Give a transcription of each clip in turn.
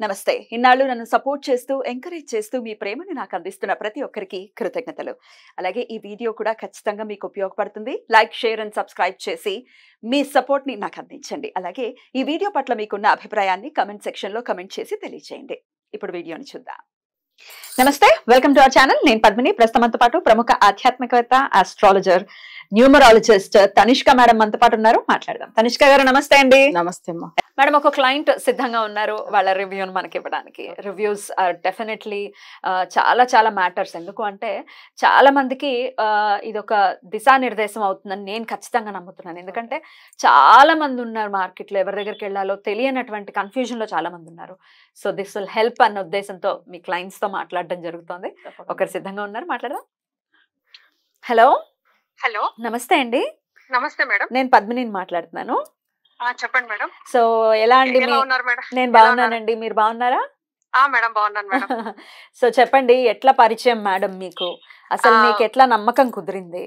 నమస్తే. ఇన్నాళ్ళు నన్ను సపోర్ట్ చేస్తూ, ఎంకరేజ్ చేస్తూ మీ ప్రేమని నాకు అందిస్తున్న ప్రతి ఒక్కరికి కృతజ్ఞతలు. అలాగే ఈ వీడియో కూడా ఖచ్చితంగా మీకు ఉపయోగపడుతుంది. లైక్, షేర్ అండ్ సబ్స్క్రైబ్ చేసి మీ సపోర్ట్‌ని నాకు అందించండి. అలాగే ఈ వీడియో పట్ల మీకున్న అభిప్రాయాన్ని కామెంట్ సెక్షన్‌లో కామెంట్ చేసి తెలియజేయండి. ఇప్పుడు వీడియోని చూద్దాం. నమస్తే. Welcome to our channel. నేను పద్మిని. ప్రస్తుతం మనతో పాటు ప్రముఖ ఆధ్యాత్మికవేత్త, ఆస్ట్రాలజర్, న్యూమరాలజిస్ట్ తనిష్క మేడం మనతో పాటు ఉన్నారు. మాట్లాడదాం. తనిష్క గారు నమస్తే అండి. నమస్తే అమ్మా. మేడం, ఒక క్లయింట్ సిద్ధంగా ఉన్నారు వాళ్ళ రివ్యూని మనకి ఇవ్వడానికి. రివ్యూస్ ఆర్ డెఫినెట్లీ చాలా చాలా మ్యాటర్స్. ఎందుకు అంటే చాలా మందికి ఇది ఒక దిశానిర్దేశం అవుతుందని నేను ఖచ్చితంగా నమ్ముతున్నాను. ఎందుకంటే చాలా మంది ఉన్నారు మార్కెట్లో, ఎవరి దగ్గరికి వెళ్ళాలో తెలియనటువంటి కన్ఫ్యూజన్లో చాలా మంది ఉన్నారు. సో దిస్ విల్ హెల్ప్ అన్న ఉద్దేశంతో మీ క్లయింట్స్తో మాట్లాడడం జరుగుతుంది. ఒకరు సిద్ధంగా ఉన్నారు, మాట్లాడదాం. హలో. హలో, నమస్తే అండి. నమస్తే మేడం. నేను పద్మినిని మాట్లాడుతున్నాను. చెప్పండి మేడం. సో ఎలా అండి? ఎలా ఉన్నారు మేడం? నేను బాగున్నానండి. మీరు బాగున్నారా? మేడం బాగున్నాను మేడం. సో చెప్పండి, ఎట్లా పరిచయం మేడం మీకు? అసలు మీకు ఎట్లా నమ్మకం కుదిరింది?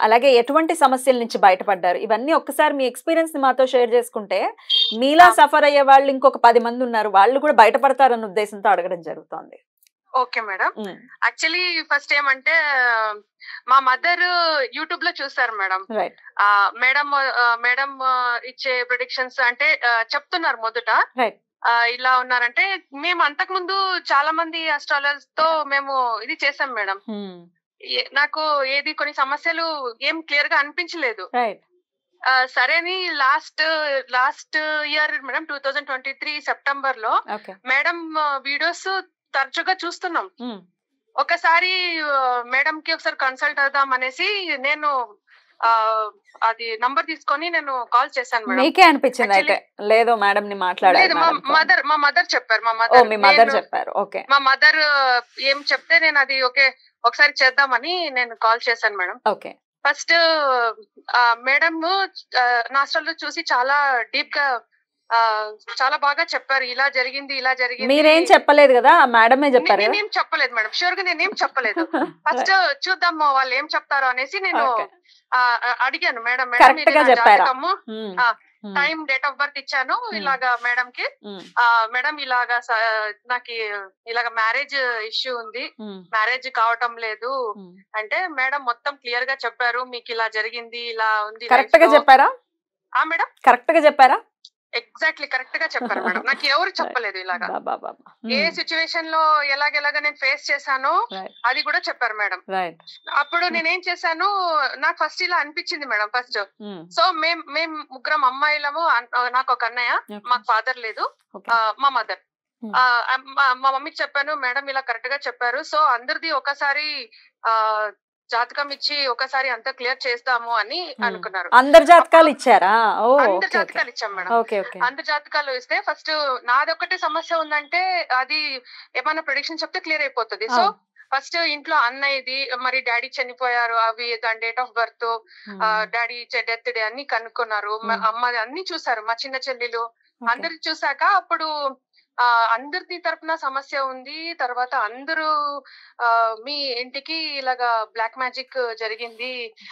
అలాగే ఎటువంటి సమస్యల నుంచి బయటపడ్డారు? ఇవన్నీ ఒక్కసారి మీ ఎక్స్పీరియన్స్ ని మాతో షేర్ చేసుకుంటే మీలా సఫర్ అయ్యే వాళ్ళు ఇంకొక 10 మంది ఉన్నారు, వాళ్ళు కూడా బయటపడతారన్న ఉద్దేశంతో అడగడం జరుగుతోంది. Okay madam. యాక్చువల్లీ ఫస్ట్ ఏమంటే మా మదర్ యూట్యూబ్ లో చూసారు మేడం. మేడం మేడం ఇచ్చే ప్రిడిక్షన్స్ అంటే చెప్తున్నారు మొదట ఇలా ఉన్నారంటే, మేము అంతకు ముందు చాలా మంది అస్ట్రాలజర్స్ తో మేము ఇది చేసాం మేడం. నాకు ఏది కొన్ని సమస్యలు ఏం క్లియర్ గా అనిపించలేదు. సరే అని లాస్ట్ ఇయర్ మేడం 2023 సెప్టెంబర్ లో మేడం వీడియోస్ తరచుగా చూస్తున్నాం. ఒకసారి మేడం కి ఒకసారి కన్సల్ట్ అవుదాం అనేసి నేను అది నంబర్ తీసుకొని నేను కాల్ చేశాను మేడం. మీకే అనిపించింది అయితే? లేదు మేడం ని మాట్లాడాలి. మా మదర్ చెప్పారు. మా మదర్ ఏం చెప్తే నేను అది ఒకసారి చేద్దామని నేను కాల్ చేశాను మేడం. ఓకే. ఫస్ట్ మేడం నా అసలు చూసి చాలా డీప్ గా చాలా బాగా చెప్పారు. ఇలా జరిగింది, ఇలా జరిగింది. మీరేం చెప్పలేదు కదా, మేడమే చెప్పారు. నేనేం చెప్పలేదు మేడం, షూర్ గా నేనేం చెప్పలేదు. ఫస్ట్ చూద్దాం వాళ్ళు ఏం చెప్తారో అనేసి నేను అడిగాను. Madam time, date of birth ఇచ్చాను ఇలాగా మేడం కి. మేడం ఇలాగా నాకు ఇలాగ మ్యారేజ్ ఇష్యూ ఉంది, మ్యారేజ్ కావటం లేదు అంటే మేడం మొత్తం క్లియర్ గా చెప్పారు. మీకు ఇలా జరిగింది, ఇలా ఉంది. కరెక్ట్ గా చెప్పారా మేడం? కరెక్ట్ గా చెప్పారా? ఎగ్జాక్ట్లీ కరెక్ట్ గా చెప్పారు మేడం. నాకు ఎవరు చెప్పలేదు ఇలాగా. ఏ సిచ్యువేషన్ లో ఎలాగెలాగా నేను ఫేస్ చేశానో అది కూడా చెప్పారు మేడం. అప్పుడు నేనేం చేశాను, నాకు ఫస్ట్ ఇలా అనిపించింది మేడం. ఫస్ట్ సో మేము ముగ్గురం అమ్మాయిలము, నాకు ఒక అన్నయ్య, మాకు ఫాదర్ లేదు, మా మదర్. మా మమ్మీకి చెప్పాను, మేడం ఇలా కరెక్ట్ గా చెప్పారు. సో అందరిది ఒకసారి జాతకం ఇచ్చి ఒకసారి అంతా క్లియర్ చేస్తాము అని అనుకున్నారు. అందరు జాతకాలు ఇచ్చారా? అందరు జాతకాలు ఇచ్చాం మేడం. అందరు జాతకాలు ఇస్తే ఫస్ట్ నాదొక్కటే సమస్య ఉందంటే అది ఏమన్నా ప్రెడిక్షన్ చెప్తే క్లియర్ అయిపోతుంది. సో ఫస్ట్ ఇంట్లో అన్నయ్యది, మరి డాడీ చనిపోయారు, అవి దాని date of birth, daddy death day అన్ని కనుక్కున్నారు. అమ్మది అన్ని చూసారు, మా చిన్న చెల్లెలు అందరి చూసాక అప్పుడు అందరి తరపున సమస్య ఉంది. తర్వాత అందరూ మీ ఇంటికి ఇలాగా బ్లాక్ మ్యాజిక్ జరిగింది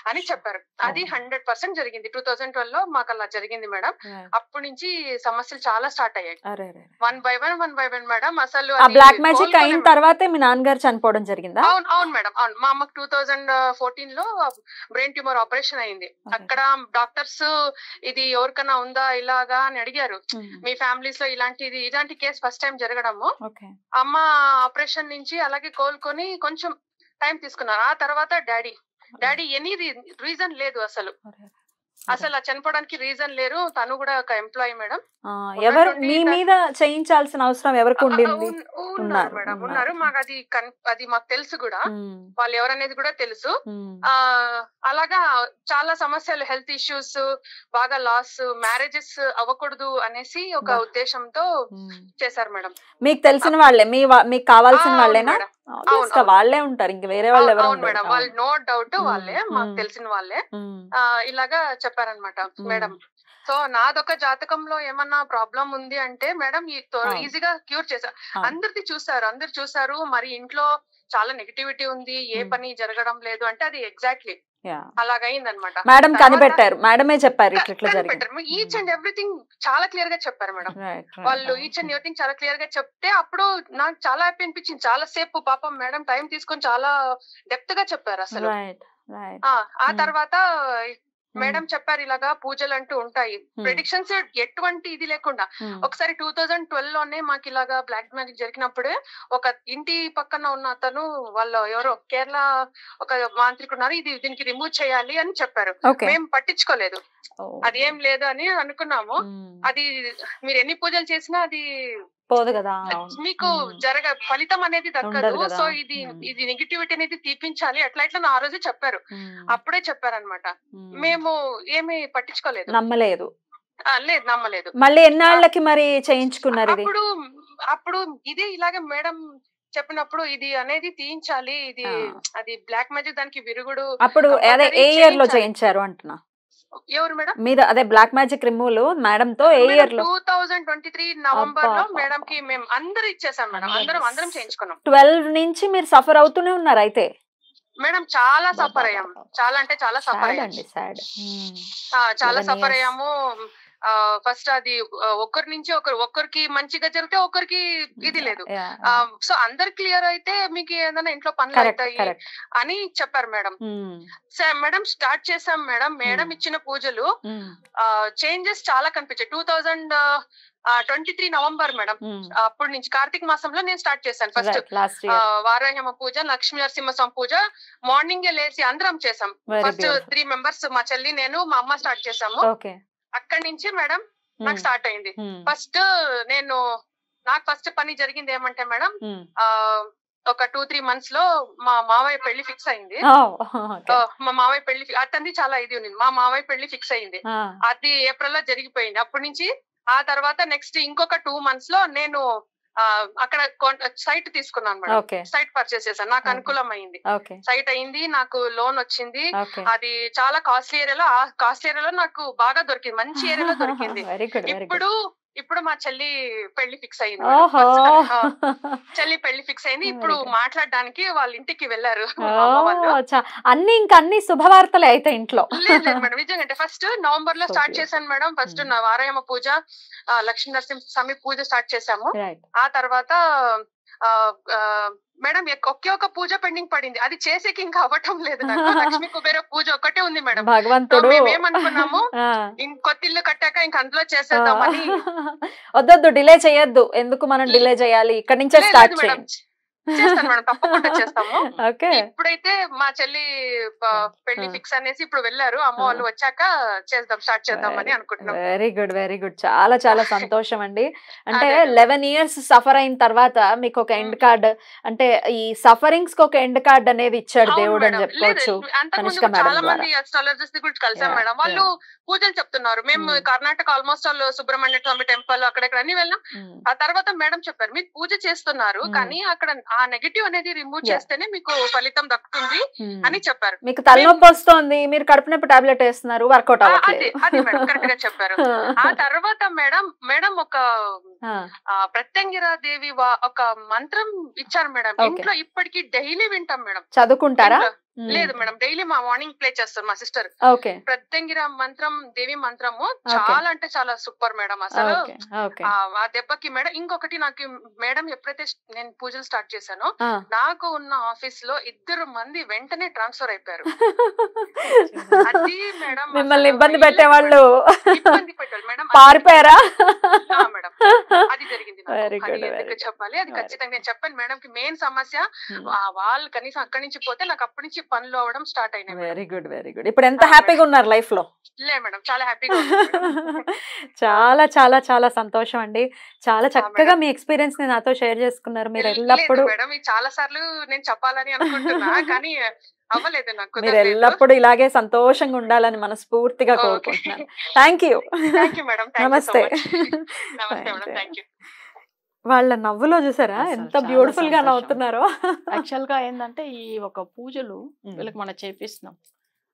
అని చెప్పారు. అది 100% జరిగింది. 2012 లో మాకు అలా జరిగింది మేడం. అప్పటి నుంచి సమస్యలు చాలా స్టార్ట్ అయ్యాయి. One by one madam. అసలు బ్లాక్ మ్యాజిక్ అయిన తర్వాతే మీ నాన్నగారు చనిపోవడం జరిగిందా? అవును మేడం, అవును. మా అమ్మకు 2014 లో బ్రెయిన్ ట్యూమర్ ఆపరేషన్ అయింది. అక్కడ డాక్టర్స్ ఇది ఎవరికైనా ఉందా ఇలాగా అని అడిగారు. మీ ఫ్యామిలీస్ లో ఇలాంటి కేసు ఫస్ట్ టైం జరగడము. అమ్మ ఆపరేషన్ నుంచి అలాగే కోలుకొని కొంచెం టైం తీసుకున్నారు. ఆ తర్వాత డాడీ ఎనీ రీజన్ లేదు, అసలు చనిపోవడానికి రీజన్ లేరు. తను కూడా ఒక ఎంప్లాయీ మేడం. ఎవరు మీ మీద చేయించాల్సిన అవసరం ఎవరికి ఉండింది? ఉన్నారు మేడం, ఉన్నారు. మాకు అది మాకు తెలుసు కూడా, వాళ్ళు ఎవరనేది కూడా తెలుసు. అలాగా చాలా సమస్యలు, హెల్త్ ఇష్యూస్, బాగా లాస్, మ్యారేజెస్ అవ్వకూడదు అనేసి ఒక ఉద్దేశంతో చేశారు మేడం. మీకు తెలిసిన వాళ్ళే, మీకు కావాల్సిన వాళ్ళేనా? వాళ్ళే ఉంటారు, ఇంక వేరే వాళ్ళు ఎవరు? అవును మేడం, వాళ్ళు నో డౌట్ వాళ్ళే, మాకు తెలిసిన వాళ్ళే. ఇలాగా చెప్పారనమాట మేడం. సో నాదొక జాతకంలో ఏమన్నా ప్రాబ్లం ఉంది అంటే మేడం ఈజీగా క్యూర్ చేశారు. అందరు చూసారు. మరి ఇంట్లో చాలా నెగటివిటీ ఉంది, ఏ పని జరగడం లేదు అంటే అది ఎగ్జాక్ట్లీ అలాగైంది అనమాట. మేడం కనిపెట్టారు, మేడమే చెప్పారు ఇట్లా జరిగింది. ఈచ్ అండ్ ఎవ్రీథింగ్ చాలా క్లియర్ గా చెప్పారు మేడం. వాళ్ళు ఈచ్ అండ్ ఎవ్రీథింగ్ చాలా క్లియర్ గా చెప్తే అప్పుడు నాకు చాలా హ్యాపీ అనిపించింది. చాలా సేపు పాపం మేడం టైం తీసుకొని చాలా డెప్త్ గా చెప్పారు అసలు. ఆ తర్వాత మేడం చెప్పారు ఇలాగా పూజలు అంటూ ఉంటాయి, ప్రెడిక్షన్స్ ఎటువంటి ఇది లేకుండా. ఒకసారి 2012 లోనే మాకు ఇలాగా బ్లాక్ మ్యాజిక్ జరిగినప్పుడే ఒక ఇంటి పక్కన ఉన్న అతను వాళ్ళు ఎవరో కేరళ ఒక మాంత్రికుడు ఉన్నారు, ఇది దీనికి రిమూవ్ చేయాలి అని చెప్పారు. మేము పట్టించుకోలేదు, అది ఏం లేదు అని అనుకున్నాము. అది మీరు ఎన్ని పూజలు చేసినా అది పోదు కదా, మీకు ఫలితం అనేది దక్కదు. సో ఇది నెగిటివిటీ అనేది తీపించాలి అట్లా ఇట్లా ఆ రోజే చెప్పారు. అప్పుడే చెప్పారనమాట. మేము ఏమి పట్టించుకోలేదు, నమ్మలేదు. లేదు నమ్మలేదు. మళ్ళీ ఎన్నాళ్ళకి మరి చేయించుకున్నారు? అప్పుడు ఇది ఇలాగే మేడం చెప్పినప్పుడు ఇది అనేది తీయించాలి, ఇది అది బ్లాక్ మ్యాజిక్ దానికి విరుగుడు. అప్పుడు అదే ఏ ఇయర్ లో చేయించారు అంటున్నా? ఎవరు మేడం? మీరు అదే బ్లాక్ మ్యాజిక్ రిమూవల్ మేడం తో ఏ ఇయర్ లో? 2023 నవంబర్ లో మేడం కి మేము అందరూ ఇచ్చేసాం మేడం. అందరం చేయించుకున్నాం. 12 నుంచి మీరు సఫర్ అవుతూనే ఉన్నారు అయితే? మేడం చాలా సఫర్ అయ్యాము, చాలా అంటే చాలా సఫర్ అయ్యాము, చాలా సఫర్ అయ్యాము. ఫస్ట్ అది ఒకరి నుంచి ఒకరికి మంచిగా జరిగితే ఒకరికి ఇది లేదు. సో అందరు క్లియర్ అయితే మీకు ఏదైనా ఇంట్లో పనులు అవుతాయి అని చెప్పారు మేడం. మేడం స్టార్ట్ చేసాం మేడం. మేడం ఇచ్చిన పూజలు చేంజెస్ చాలా కనిపించాయి. 2023 నవంబర్ మేడం, అప్పటి నుంచి కార్తీక మాసంలో నేను స్టార్ట్ చేశాను. ఫస్ట్ వారాహ్యమ పూజ, లక్ష్మీ నరసింహస్వామి పూజ మార్నింగ్ లేసి అందరం చేసాం. ఫస్ట్ 3 మెంబర్స్ మా చెల్లి నేను మా అమ్మ స్టార్ట్ చేసాము. అక్కడి నుంచి మేడం నాకు స్టార్ట్ అయింది. ఫస్ట్ నాకు ఫస్ట్ పని జరిగింది ఏమంటే మేడం, ఒక 2-3 months లో మా మావయ్య పెళ్లి ఫిక్స్ అయింది. మా మావయ్య పెళ్లి అతన్ని చాలా ఇది ఉంది. మా మావయ్య పెళ్లి ఫిక్స్ అయింది, అది ఏప్రిల్ లో జరిగిపోయింది. అప్పటి నుంచి ఆ తర్వాత నెక్స్ట్ ఇంకొక 2 months లో నేను అక్కడ సైట్ తీసుకున్నాను మేడం. సైట్ పర్చేస్ చేశాను, నాకు అనుకూలం అయింది. సైట్ అయింది, నాకు లోన్ వచ్చింది. అది చాలా కాస్ట్లీ ఏరియాలో, ఆ కాస్ట్లీ ఏరియాలో నాకు బాగా దొరికింది, మంచి ఏరియాలో దొరికింది. ఇప్పుడు మా చెల్లి పెళ్లి ఫిక్స్ అయింది. చెల్లి పెళ్లి ఫిక్స్ అయింది. ఇప్పుడు మాట్లాడడానికి వాళ్ళ ఇంటికి వెళ్ళారు. అన్ని శుభవార్తలే అయితే ఇంట్లో? లేదు మేడం, నిజంగా ఫస్ట్ నవంబర్ లో స్టార్ట్ చేశాను మేడం. ఫస్ట్ వారాయమ పూజ, లక్ష్మీ నరసింహస్వామి పూజ స్టార్ట్ చేశాము. ఆ తర్వాత మేడం ఒకే ఒక పూజ పెండింగ్ పడింది, అది చేసేకి ఇంకా అవ్వటం లేదు నాకు. లక్ష్మీ కుబేర పూజ ఒకటే ఉంది మేడం. భగవంతుడు మేమేమనుకున్నాము కొత్త ఇల్లు కట్టాక ఇంక అందులో చేసేద్దామని. వద్దొద్దు, డిలే చేయొద్దు. ఎందుకు మనం డిలే చేయాలి, ఇక్కడ నుంచే స్టార్ట్ చేయండి. చేస్తాను మేడం, తప్పకుండా చేస్తాము. ఇప్పుడైతే మా చెల్లి పెళ్లి ఫిక్స్ అనేసి ఇప్పుడు వెళ్ళారు. అమ్మ వాళ్ళు వచ్చాక స్టార్ట్ చేద్దామని అనుకుంటున్నాం. Very good, very good. చాలా చాలా సంతోషం అండి. అంటే 11 years సఫర్ అయిన తర్వాత మీకు ఒక ఎండ్ కార్డ్, అంటే ఈ సఫరింగ్స్ కి ఒక ఎండ్ కార్డ్ అనేది ఇచ్చాడు దేవుడు అని చెప్పుకోవచ్చు. చాలా మంది అస్ట్రాలజర్స్ గురించి కలిసాం మేడం. వాళ్ళు పూజలు చెప్తున్నారు. మేము కర్ణాటక ఆల్మోస్ట్ ఆల్ సుబ్రహ్మణ్య స్వామి టెంపుల్ అక్కడెక్కడ అన్ని వెళ్ళాం. ఆ తర్వాత మేడం చెప్పారు, మీరు పూజ చేస్తున్నారు కానీ అక్కడ ఆ నెగటివ్ అనేది రిమూవ్ చేస్తేనే మీకు ఫలితం దక్కుతుంది అని చెప్పారు. మీకు తలనొప్పి వస్తుంది, మీరు కడుపు నొప్పి టాబ్లెట్ వేస్తున్నారు, వర్కౌట్ అవ్వట్లేదు. అది మేడం కరెక్ట్ గా చెప్పారు. ఆ తర్వాత మేడం ఒక ప్రత్యంగిరా దేవి ఒక మంత్రం ఇచ్చారు మేడం. ఇంట్లో ఇప్పటికీ డైలీ వింటాం మేడం. చదువుకుంటారా? లేదు మేడం, డైలీ మా మార్నింగ్ ప్లే చేస్తారు మా సిస్టర్. ప్రత్యంగిర మంత్రం, దేవి మంత్రము చాలా అంటే చాలా సూపర్ మేడం. అసలు ఆ దెబ్బకి మేడం ఇంకొకటి, నాకు మేడం ఎప్పుడైతే నేను పూజలు స్టార్ట్ చేశానో నాకు ఉన్న ఆఫీస్ లో 2 మంది వెంటనే ట్రాన్స్ఫర్ అయిపోయారు. అది మేడం మిమ్మల్ని ఇబ్బంది పెట్టేవాళ్ళు ఇబ్బంది పెట్టారు మేడం, పారిపోయారా? మేడం అది జరిగింది. చెప్పాలి, అది ఖచ్చితంగా నేను చెప్పాను మేడం కి. మెయిన్ సమస్య వాళ్ళు కనీసం అక్కడి నుంచి పోతే నాకు అప్పటి నుంచి పనులు అవ్వడం స్టార్ట్ అయినాయి. Very good, very good. ఇప్పుడు ఎంత హ్యాపీగా ఉన్నారు లైఫ్ లో? లే మేడం, చాలా హ్యాపీగా. చాలా చాలా చాలా సంతోషం అండి. చాలా చక్కగా మీ ఎక్స్పీరియన్స్ ని నాతో షేర్ చేసుకున్నారు. మీరు ఎల్లప్పుడు మేడం చాలా సార్లు నేను చెప్పాలని అనుకుంటున్నా కానీ అవ్వలేదు నాకు. మీరు ఎల్లప్పుడు ఇలాగే సంతోషంగా ఉండాలని మనస్ఫూర్తిగా కోరుకుంటున్నాను. Thank you madam. నమస్తే. వాళ్ళ నవ్వులో చూసారా ఎంత బ్యూటిఫుల్ గా నవ్వుతున్నారో. యాక్చువల్ గా ఏంటంటే ఈ ఒక పూజలు వీళ్ళకి మనం చేపిస్తున్నాం.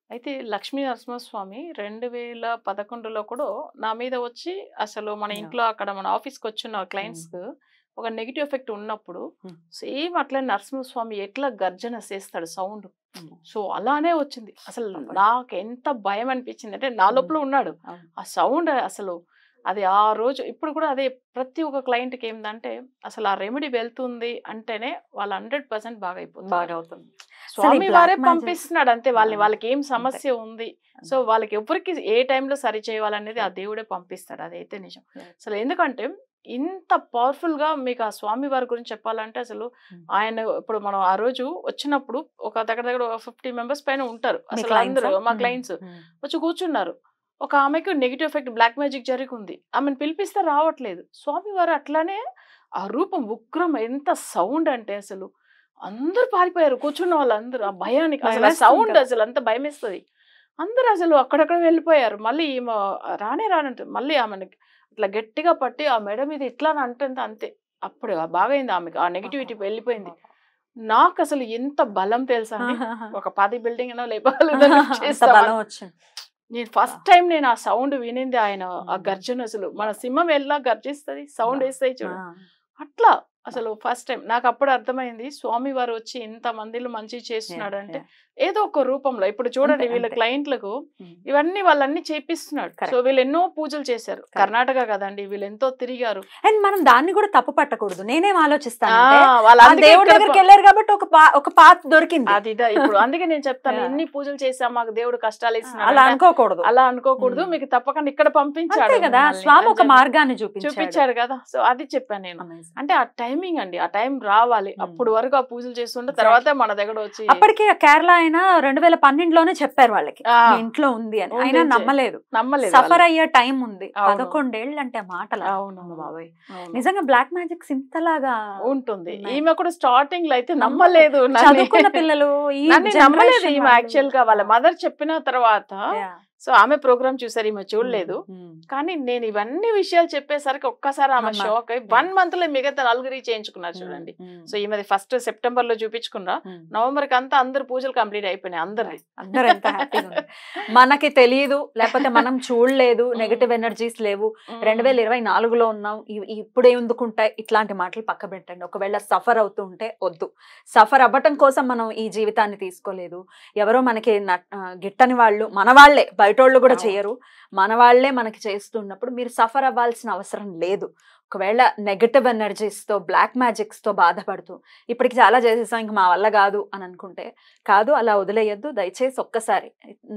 అయితే లక్ష్మీ నరసింహస్వామి 2011లో కూడా నా మీద వచ్చి అసలు మన ఇంట్లో అక్కడ మన ఆఫీస్కి వచ్చిన క్లయింట్స్ ఒక నెగిటివ్ ఎఫెక్ట్ ఉన్నప్పుడు సేమ్ అట్లా నరసింహస్వామి ఎట్లా గర్జన చేస్తాడు సౌండ్, సో అలానే వచ్చింది. అసలు నాకు ఎంత భయం అనిపించింది అంటే నా లోపల ఉన్నాడు ఆ సౌండ్. అసలు అది ఆ రోజు ఇప్పుడు కూడా అదే ప్రతి ఒక్క క్లయింట్కి ఏంటంటే అసలు ఆ రెమెడీ వెళ్తుంది అంటేనే వాళ్ళు 100% బాగా అవుతుంది. స్వామి వారే పంపిస్తున్నాడు అంతే వాళ్ళకి ఏం సమస్య ఉంది, సో వాళ్ళకి ఎవరికి ఏ టైంలో సరి చేయాలనేది ఆ దేవుడే పంపిస్తాడు, అదైతే నిజం. అసలు ఎందుకంటే ఇంత పవర్ఫుల్ గా మీకు ఆ స్వామి వారి గురించి చెప్పాలంటే అసలు ఆయన ఇప్పుడు మనం ఆ రోజు వచ్చినప్పుడు ఒక దగ్గర 50 మెంబర్స్ పైన ఉంటారు. అసలు అందరూ మా క్లయింట్స్ వచ్చి కూర్చున్నారు. ఒక ఆమెకు నెగిటివ్ ఎఫెక్ట్ బ్లాక్ మ్యాజిక్ జరిగి ఉంది, ఆమెను పిలిపిస్తే రావట్లేదు. స్వామి వారు అట్లానే ఆ రూపం ఉగ్రం, ఎంత సౌండ్ అంటే అసలు అందరూ పారిపోయారు కూర్చున్న వాళ్ళందరూ ఆ భయానికి. అసలు ఆ సౌండ్ అసలు అంత భయం వేస్తుంది. అందరూ అసలు అక్కడక్కడ వెళ్ళిపోయారు. మళ్ళీ రానంటే మళ్ళీ ఆమెను ఇట్లా గట్టిగా పట్టి ఆ మెడ మీద ఇట్లా అంటుంది అంతే. అప్పుడు బాగైంది ఆమెకు, ఆ నెగిటివిటీ వెళ్ళిపోయింది. నాకు అసలు ఎంత బలం తెలుసా అండి, ఒక 10 బిల్డింగ్ నేను ఫస్ట్ టైం నేను ఆ సౌండ్ వినింది ఆయన ఆ గర్జన. అసలు మన సింహం ఎలా గర్జిస్తుంది సౌండ్ వేస్తాయి చూడు, అట్లా అసలు ఫస్ట్ టైం నాకు అప్పుడు అర్థమైంది స్వామి వారు వచ్చి ఇంత మందిలో మంచి చేస్తున్నాడు అంటే ఏదో ఒక రూపంలో. ఇప్పుడు చూడండి వీళ్ళ క్లయింట్లకు ఇవన్నీ వాళ్ళన్ని చేపిస్తున్నాడు. సో వీళ్ళు ఎన్నో పూజలు చేశారు, కర్ణాటక కదండి, వీళ్ళు ఎంతో తిరిగారు. అండ్ మనం దాన్ని కూడా తప్పు పట్టకూడదు. నేనేం ఆలోచిస్తాను దేవుడి దగ్గరికి వెళ్ళారు కాబట్టి ఒక పాత్ దొరికింది అది ఇప్పుడు. అందుకే నేను చెప్తాను ఎన్ని పూజలు చేసాం మాకు దేవుడు కష్టాలు ఇస్తున్నాడు అలా అనుకోకూడదు. అలా అనుకోకూడదు, మీకు తప్పకుండా ఇక్కడ పంపించాడు కదా స్వామి, ఒక మార్గాన్ని చూపించాడు కదా. సో అది చెప్పాను నేను. అంటే ఆ టైమింగ్ అండి, ఆ టైం రావాలి. అప్పుడు వరకు ఆ పూజలు చేస్తుంటే తర్వాత మన దగ్గర వచ్చి అప్పటికి కేరళ ఆయన 2012లోనే చెప్పారు వాళ్ళకి ఇంట్లో ఉంది అని. ఆయన నమ్మలేదు. సఫర్ అయ్యే టైం ఉంది. 11 ఏళ్ళు అంటే మాటలు. అవును బాబాయ్, నిజంగా బ్లాక్ మ్యాజిక్ ఇంతలాగా ఉంటుంది. ఈమె కూడా స్టార్టింగ్ లో అయితే నమ్మలేదు, చదువుకున్న పిల్లలు నమ్మలేదు ఈమె. యాక్చువల్ గా వాళ్ళ మదర్ చెప్పిన తర్వాత సో ఆమె ప్రోగ్రామ్ చూసారు, ఈమె చూడలేదు. కానీ నేను ఇవన్నీ విషయాలు చెప్పేసరికి ఒక్కసారి ఆమె షాక్ అయ్యి 1 month లో మిగతా 4 చేయించుకున్నారు చూడండి. సో ఈమెది ఫస్ట్ సెప్టెంబర్ లో చూపించుకున్నా, నవంబర్ కి అంతా అందరు పూజలు కంప్లీట్ అయిపోయినాయి. అందరు ఎంత హ్యాపీగా. మనకి తెలియదు, లేకపోతే మనం చూడలేదు, నెగటివ్ ఎనర్జీస్ లేవు, 2024లో ఉన్నాం, ఇప్పుడే ఎందుకుంటాయి ఇట్లాంటి మాటలు పక్క పెట్టండి. ఒకవేళ సఫర్ అవుతూ ఉంటే వద్దు. సఫర్ అవ్వటం కోసం మనం ఈ జీవితాన్ని తీసుకోలేదు. ఎవరో మనకి గిట్టని వాళ్ళు మన వాళ్లే, బయటోళ్ళు కూడా చేయరు, మన వాళ్లే మనకి చేస్తున్నప్పుడు మీరు సఫర్ అవ్వాల్సిన అవసరం లేదు. ఒకవేళ నెగటివ్ ఎనర్జీస్ తో బ్లాక్ మ్యాజిక్స్ తో బాధపడుతూ ఇప్పటికి చాలా చేసేసాం ఇంక మా వల్ల కాదు అని అనుకుంటే కాదు, అలా వదిలేయద్దు. దయచేసి ఒక్కసారి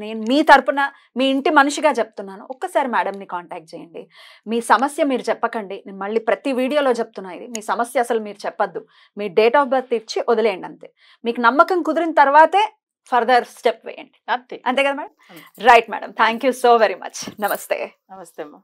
నేను మీ తరపున మీ ఇంటి మనిషిగా చెప్తున్నాను, ఒక్కసారి మేడంని కాంటాక్ట్ చేయండి. మీ సమస్య మీరు చెప్పకండి. నేను మళ్ళీ ప్రతి వీడియోలో చెప్తున్నా, ఇది మీ సమస్య అసలు మీరు చెప్పద్దు. మీ డేట్ ఆఫ్ బర్త్ ఇచ్చి వదిలేయండి అంతే. మీకు నమ్మకం కుదిరిన తర్వాతే ఫర్దర్ స్టెప్ వేయండి. అంతే కదా madam? Right madam, thank you so very much. నమస్తే. నమస్తే అమ్మా.